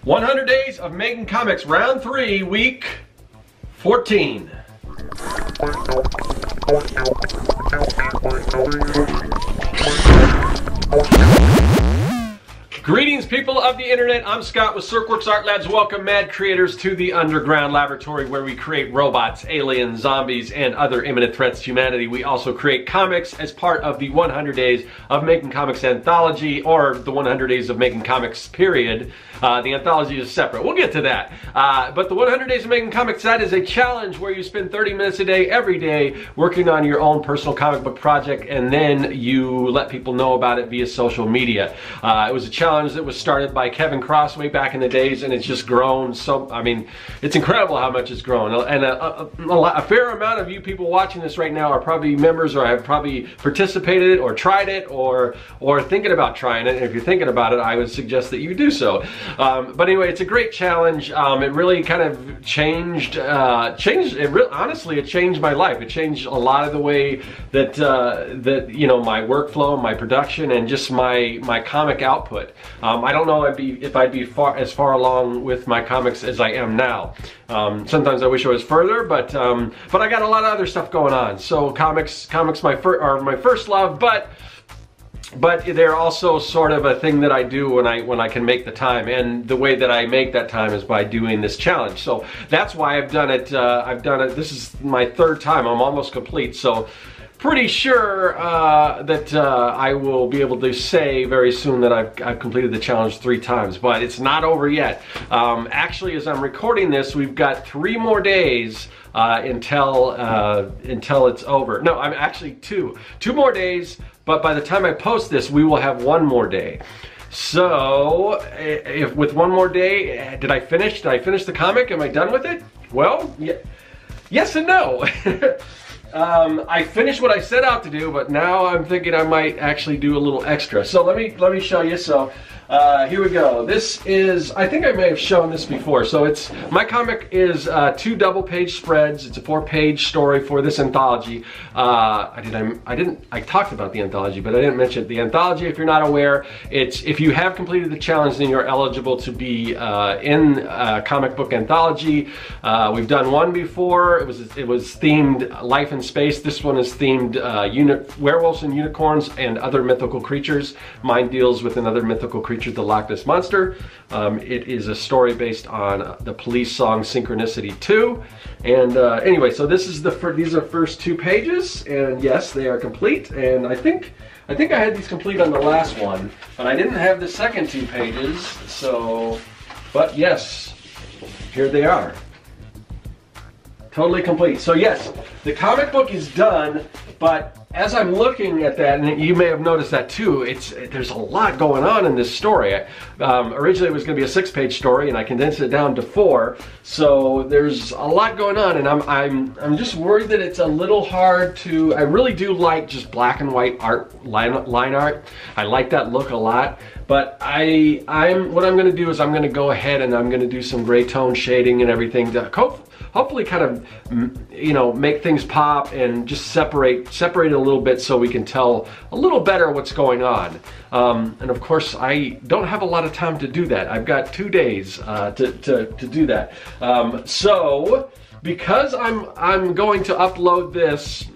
100 Days of Making Comics, Round 3, Week 14. Greetings, people of the internet. I'm Scott with Serkworks Art Labs. Welcome, mad creators, to the underground laboratory where we create robots, aliens, zombies, and other imminent threats to humanity. We also create comics as part of the 100 Days of Making Comics Anthology, or the 100 Days of Making Comics, period. The anthology is separate. We'll get to that. But the 100 Days of Making Comics, that is a challenge where you spend 30 minutes a day, every day, working on your own personal comic book project, and then you let people know about it via social media. It was a challenge that was started by Kevin Cross way back in the days, and it's just grown. So, I mean, it's incredible how much it's grown. And a fair amount of you people watching this right now are probably members, or have probably participated or tried it, or thinking about trying it. And if you're thinking about it, I would suggest that you do so. But anyway, it's a great challenge. It really kind of changed. Honestly, it changed my life. It changed a lot of the way that you know, my workflow, my production, and just my comic output. I don't know if I'd be as far along with my comics as I am now. Sometimes I wish I was further, but I got a lot of other stuff going on. So comics are my first love, but they're also sort of a thing that I do when I can make the time, and the way that I make that time is by doing this challenge. So that's why I've done it. This is my third time. I'm almost complete. So pretty sure that I will be able to say very soon that I've completed the challenge 3 times, but it's not over yet. Actually, as I'm recording this, we've got 3 more days until it's over. No, I'm actually 2 more days, but by the time I post this, we will have 1 more day. So, if with 1 more day, did I finish the comic? Am I done with it? Well, yes and no. I finished what I set out to do, but now I'm thinking I might actually do a little extra. So let me show you. So here we go. This is, I think I may have shown this before. So my comic is 2 double-page spreads. It's a 4-page story for this anthology. I talked about the anthology, but I didn't mention it. The anthology, if you're not aware, if you have completed the challenge, then you're eligible to be in a comic book anthology. We've done one before. It was themed life in space. This one is themed werewolves and unicorns and other mythical creatures. Mine deals with another mythical creature, the Loch Ness Monster. It is a story based on the Police song Synchronicity 2. And anyway, so these are first 2 pages, and yes, they are complete. And I think I had these complete on the last one, but I didn't have the second 2 pages. So, but yes, here they are. Totally complete. So yes, the comic book is done, but as I'm looking at that, and you may have noticed that too, there's a lot going on in this story. Originally it was going to be a 6-page story, and I condensed it down to 4. So there's a lot going on, and I'm just worried that it's a little hard to. I really do like just black and white art, line art. I like that look a lot. But what I'm going to do is I'm going to go ahead and I'm going to do some gray tone shading and everything to hopefully kind of, you know, make things pop and just separate it a little bit so we can tell a little better what's going on. And of course, I don't have a lot of time to do that. I've got 2 days to do that. So because I'm going to upload this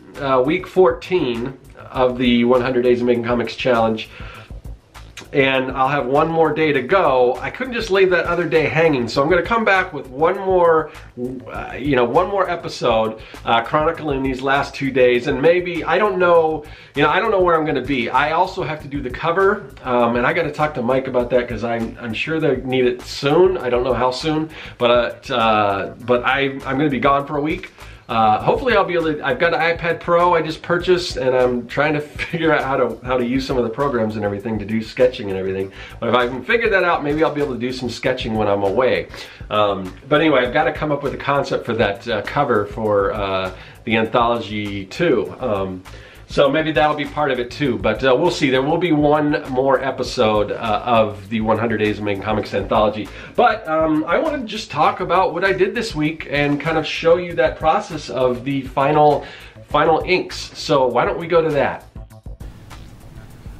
week 14 of the 100 Days of Making Comics Challenge, and I'll have 1 more day to go, I couldn't just leave that other day hanging. So I'm going to come back with one more episode chronicling these last 2 days, and maybe, I don't know where I'm going to be. I also have to do the cover, and I got to talk to Mike about that because I'm sure they need it soon. I don't know how soon, but I'm going to be gone for a week. Hopefully I'll be able to. I've got an iPad Pro I just purchased, and I'm trying to figure out how to use some of the programs and everything to do sketching and everything. But if I can figure that out, maybe I'll be able to do some sketching when I'm away. But anyway, I've got to come up with a concept for that cover for the anthology too. So maybe that'll be part of it too, but we'll see. There will be 1 more episode of the 100 Days of Making Comics Anthology. But I want to just talk about what I did this week and kind of show you that process of the final inks. So why don't we go to that?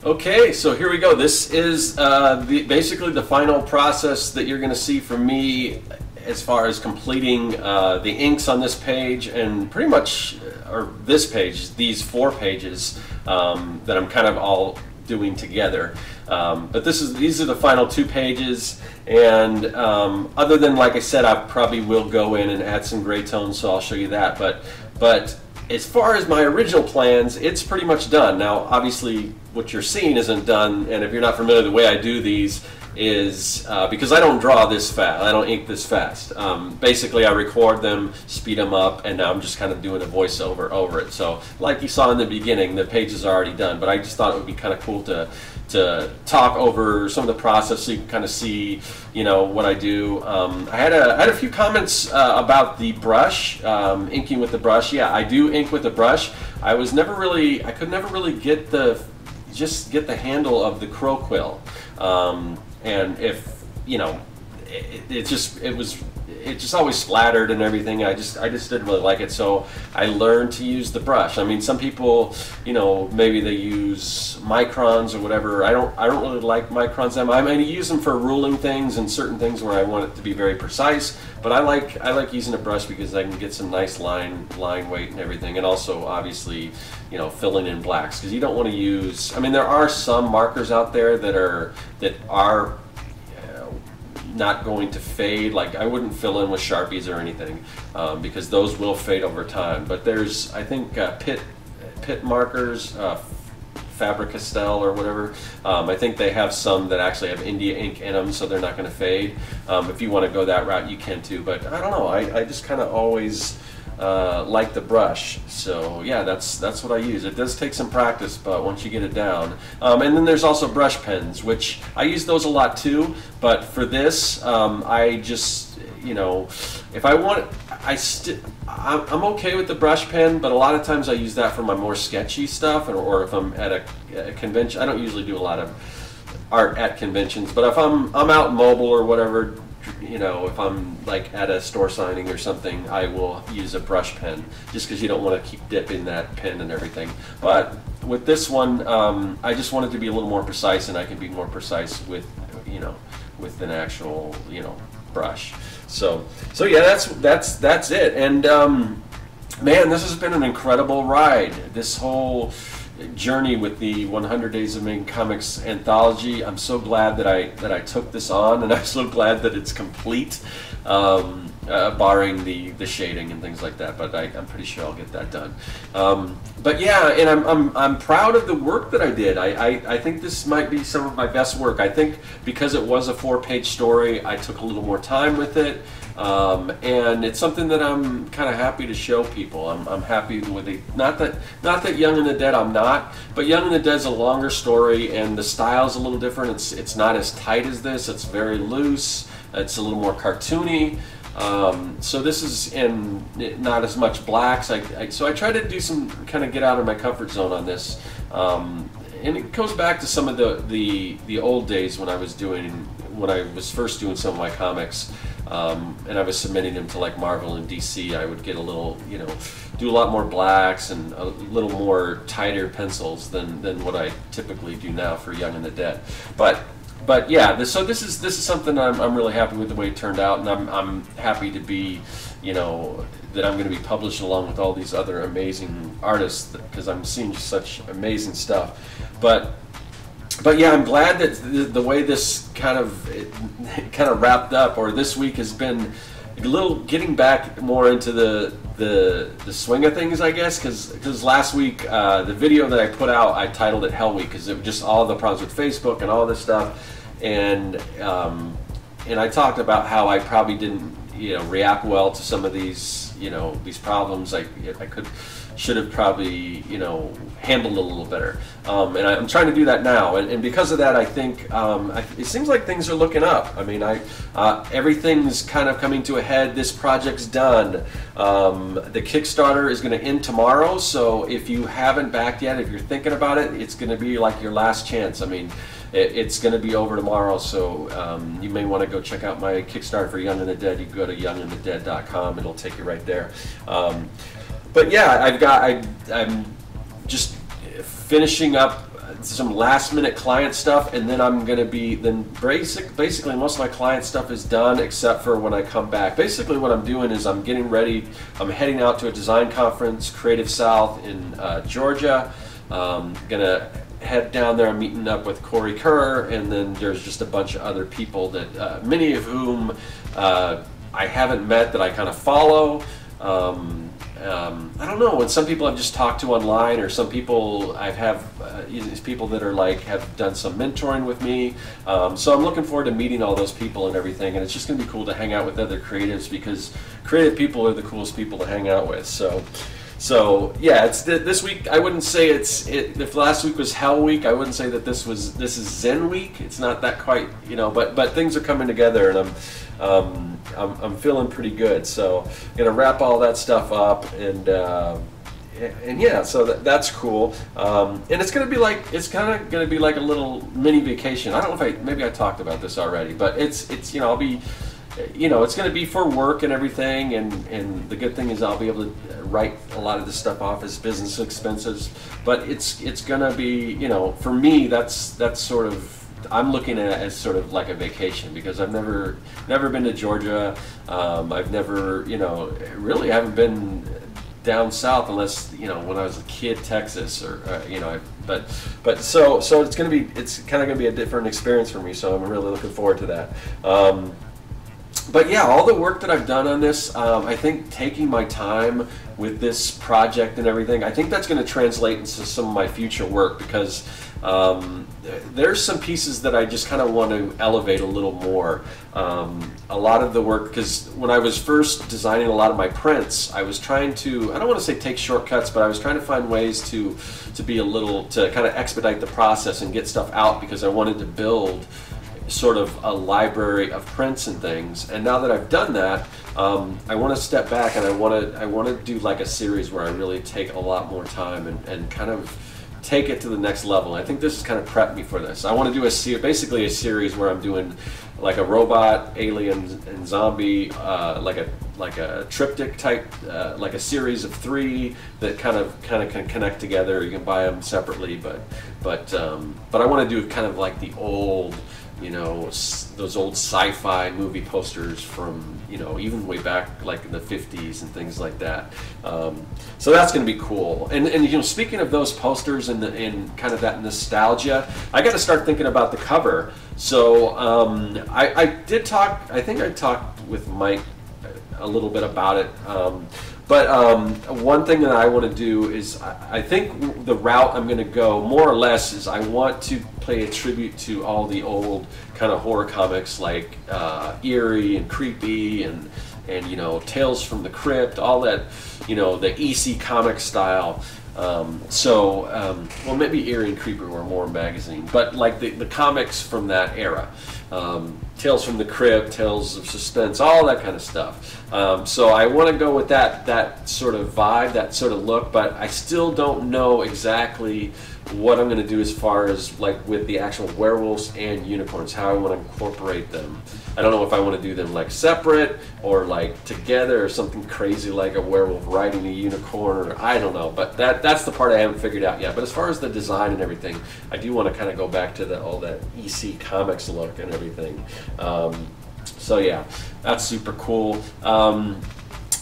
Okay, so here we go. This is basically the final process that you're going to see from me as far as completing the inks on this page, and pretty much, or this page, these 4 pages that I'm kind of all doing together. But these are the final 2 pages, and other than, like I said, I probably will go in and add some gray tones, so I'll show you that. But as far as my original plans, it's pretty much done. Now, obviously, what you're seeing isn't done, and if you're not familiar, the way I do these is because I don't draw this fast, I don't ink this fast. Basically, I record them, speed them up, and now I'm just kind of doing a voiceover over it. So, like you saw in the beginning, the page is already done, but I just thought it would be kind of cool to talk over some of the process so you can kind of see, you know, what I do. I had a few comments about the brush, inking with the brush. Yeah, I do ink with the brush. I could never really get the handle of the crow quill, and if you know, it just always splattered and everything. I just didn't really like it, so I learned to use the brush. I mean, some people, you know, maybe they use microns or whatever. I don't really like microns. I mean, I use them for ruling things and certain things where I want it to be very precise. But I like using a brush because I can get some nice line weight and everything, and also obviously, you know, filling in blacks, because you don't want to use. I mean, there are some markers out there that are not going to fade. Like, I wouldn't fill in with Sharpies or anything, because those will fade over time. But there's, I think, Pitt markers, Faber-Castell or whatever. I think they have some that actually have India ink in them, so they're not going to fade. If you want to go that route, you can too. But I don't know. I just kind of always like the brush. So yeah, that's what I use. It does take some practice, but once you get it down. And then there's also brush pens, which I use those a lot too. But for this, I just, you know, if I want, I'm okay with the brush pen, but a lot of times I use that for my more sketchy stuff, or if I'm at a convention. I don't usually do a lot of art at conventions, but if I'm out mobile or whatever, you know, if I'm like at a store signing or something, I will use a brush pen, just because you don't want to keep dipping that pen and everything. But with this one, I just wanted to be a little more precise, and I can be more precise with, you know, with an actual, you know, brush. So yeah, that's it. And man, this has been an incredible ride. This whole journey with the 100 Days of Making Comics anthology. I'm so glad that I took this on, and I'm so glad that it's complete, barring the shading and things like that. But I'm pretty sure I'll get that done. But yeah, and I'm proud of the work that I did. I think this might be some of my best work. I think because it was a 4-page story, I took a little more time with it. And it's something that I'm kind of happy to show people. I'm happy with it. Not that Young and the Dead I'm not, but Young and the Dead's a longer story, and the style's a little different. It's not as tight as this. It's very loose. It's a little more cartoony. So this is in not as much blacks. So I try to do some kind of get out of my comfort zone on this. And it goes back to some of the old days when I was first doing some of my comics. And I was submitting them to like Marvel and DC. I would get a little, you know, do a lot more blacks and a little more tighter pencils than what I typically do now for Young and the Dead. But yeah, so this is something I'm really happy with the way it turned out, and I'm happy to be, you know, that I'm going to be published along with all these other amazing artists, because I'm seeing such amazing stuff. But yeah, I'm glad that the way this kind of wrapped up, or this week has been a little getting back more into the swing of things, I guess, because last week the video that I put out, I titled it Hell Week, because it was just all the problems with Facebook and all this stuff, and I talked about how I probably didn't, you know, react well to some of these, you know, these problems. I should have probably, you know, handled it a little better, and I'm trying to do that now, and because of that, I think it seems like things are looking up. I mean, everything's kind of coming to a head. This project's done. The Kickstarter is going to end tomorrow, so if you haven't backed yet, if you're thinking about it, it's going to be like your last chance. I mean, it's going to be over tomorrow, so you may want to go check out my Kickstarter for Young and the Dead. You can go to youngandthedead.com. It'll take you right there. But yeah, I'm just finishing up some last minute client stuff, and then I'm gonna be, basically most of my client stuff is done except for when I come back. Basically what I'm doing is I'm getting ready, I'm heading out to a design conference, Creative South in Georgia. Gonna head down there, I'm meeting up with Corey Kerr, and then there's just a bunch of other people that, many of whom I haven't met that I kind of follow. I don't know, and some people I've just talked to online, or some people I have these people that are like have done some mentoring with me. So I'm looking forward to meeting all those people and everything, and it's just going to be cool to hang out with other creatives, because creative people are the coolest people to hang out with. So yeah, it's this week. I wouldn't say if last week was Hell Week, I wouldn't say that this is Zen Week. It's not that quite, you know, but things are coming together, and I'm feeling pretty good. So I'm gonna wrap all that stuff up, and yeah, so that's cool. And it's kind of gonna be like a little mini vacation. I don't know if maybe I talked about this already, but it's you know, I'll be, you know, it's going to be for work and everything, and the good thing is I'll be able to write a lot of this stuff off as business expenses. But it's going to be, you know, for me, that's sort of, I'm looking at it as sort of like a vacation, because I've never been to Georgia. I've never, you know, really haven't been down south, unless, you know, when I was a kid, Texas, or you know, but so it's kind of going to be a different experience for me. So I'm really looking forward to that. But yeah, all the work that I've done on this, I think taking my time with this project and everything, I think that's going to translate into some of my future work, because there's some pieces that I just kind of want to elevate a little more. A lot of the work, because when I was first designing a lot of my prints, I was trying to, I don't want to say take shortcuts, but I was trying to find ways to be a little, to kind of expedite the process and get stuff out, because I wanted to build sort of a library of prints and things. And now that I've done that, I want to step back, and I want to do like a series where I really take a lot more time and kind of take it to the next level. I think this has kind of prepped me for this. I want to do basically a series where I'm doing like a robot, alien, and zombie, like a triptych type, like a series of 3 that kind of can connect together. You can buy them separately, but I want to do kind of like the old, you know, those old sci-fi movie posters from, you know, even way back like in the 50s and things like that. So that's going to be cool. And you know, speaking of those posters and kind of that nostalgia, I got to start thinking about the cover. So I think I talked with Mike a little bit about it. But one thing that I want to do is, I think the route I'm going to go, more or less, is I want to pay a tribute to all the old kind of horror comics, like Eerie and Creepy and you know, Tales from the Crypt, all that, you know, the EC comic style. Well, maybe Eerie and Creepy were more magazine, but like the comics from that era. Tales from the Crypt, Tales of Suspense, all that kind of stuff. So I want to go with that sort of vibe, that sort of look, but I still don't know exactly what I'm going to do as far as like with the actual werewolves and unicorns, how I want to incorporate them. I don't know if I want to do them like separate or like together, or something crazy like a werewolf riding a unicorn, or I don't know, but that's the part I haven't figured out yet. But as far as the design and everything, I do want to kind of go back to all that EC Comics look and everything. So yeah, that's super cool.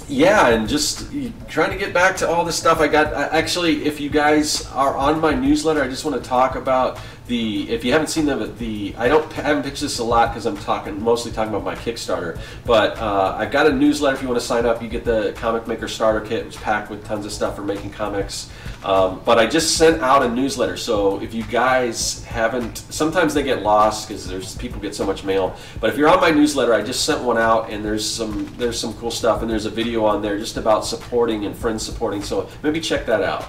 Yeah, and just trying to get back to all this stuff. Actually, if you guys are on my newsletter, I just want to talk about if you haven't seen them, I haven't pitched this a lot because I'm mostly talking about my Kickstarter, but I've got a newsletter. If you want to sign up, you get the Comic Maker Starter Kit, which is packed with tons of stuff for making comics. But I just sent out a newsletter, so if you guys haven't, sometimes they get lost because people get so much mail. But if you're on my newsletter, I just sent one out, and there's some cool stuff, and there's a video on there just about supporting and friends supporting. So maybe check that out.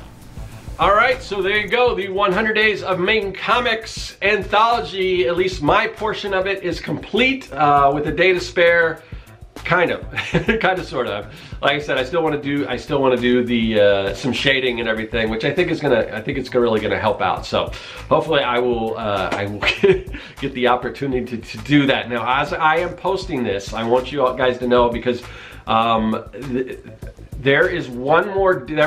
All right, so there you go. The 100 Days of Making Comics anthology, at least my portion of it, is complete with a day to spare. Kind of, sort of. Like I said, I still want to do the some shading and everything, which I think it's really gonna help out. So hopefully I will get the opportunity to do that. Now, as I am posting this, I want you all guys to know, because there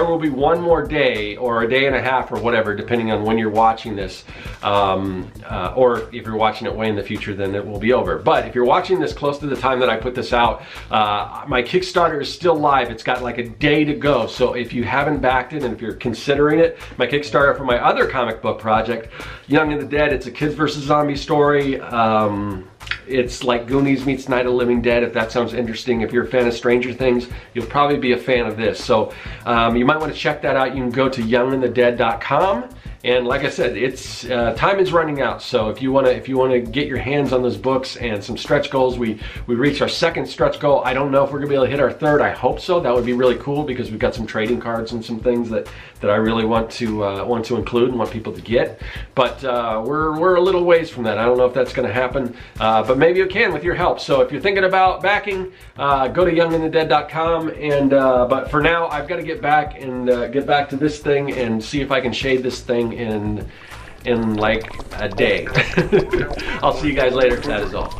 will be one more day or a day and a half or whatever, depending on when you're watching this, or if you're watching it way in the future, then it will be over. But if you're watching this close to the time that I put this out, my Kickstarter is still live. It's got like a day to go. So if you haven't backed it and if you're considering it, my Kickstarter for my other comic book project, Young and the Dead, it's a kids versus zombie story. It's like Goonies meets Night of the Living Dead, if that sounds interesting. If you're a fan of Stranger Things, you'll probably be a fan of this. So you might want to check that out. You can go to youngandthedead.com. And like I said, it's time is running out. So if you wanna get your hands on those books and some stretch goals, we reached our second stretch goal. I don't know if we're gonna be able to hit our third. I hope so. That would be really cool because we've got some trading cards and some things that I really want to include and want people to get. But we're a little ways from that. I don't know if that's gonna happen, but maybe it can with your help. So if you're thinking about backing, go to youngandthedead.com. And but for now, I've got to get back to this thing and see if I can shade this thing in like a day. I'll see you guys later. That is all.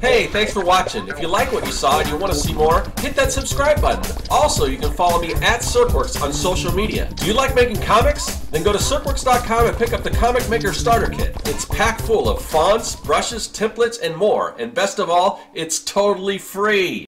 Hey, thanks for watching. If you like what you saw and you want to see more, hit that subscribe button. Also, you can follow me at Serkworks on social media. Do you like making comics? Then go to Serkworks.com and pick up the Comic Maker Starter Kit. It's packed full of fonts, brushes, templates, and more. And best of all, it's totally free.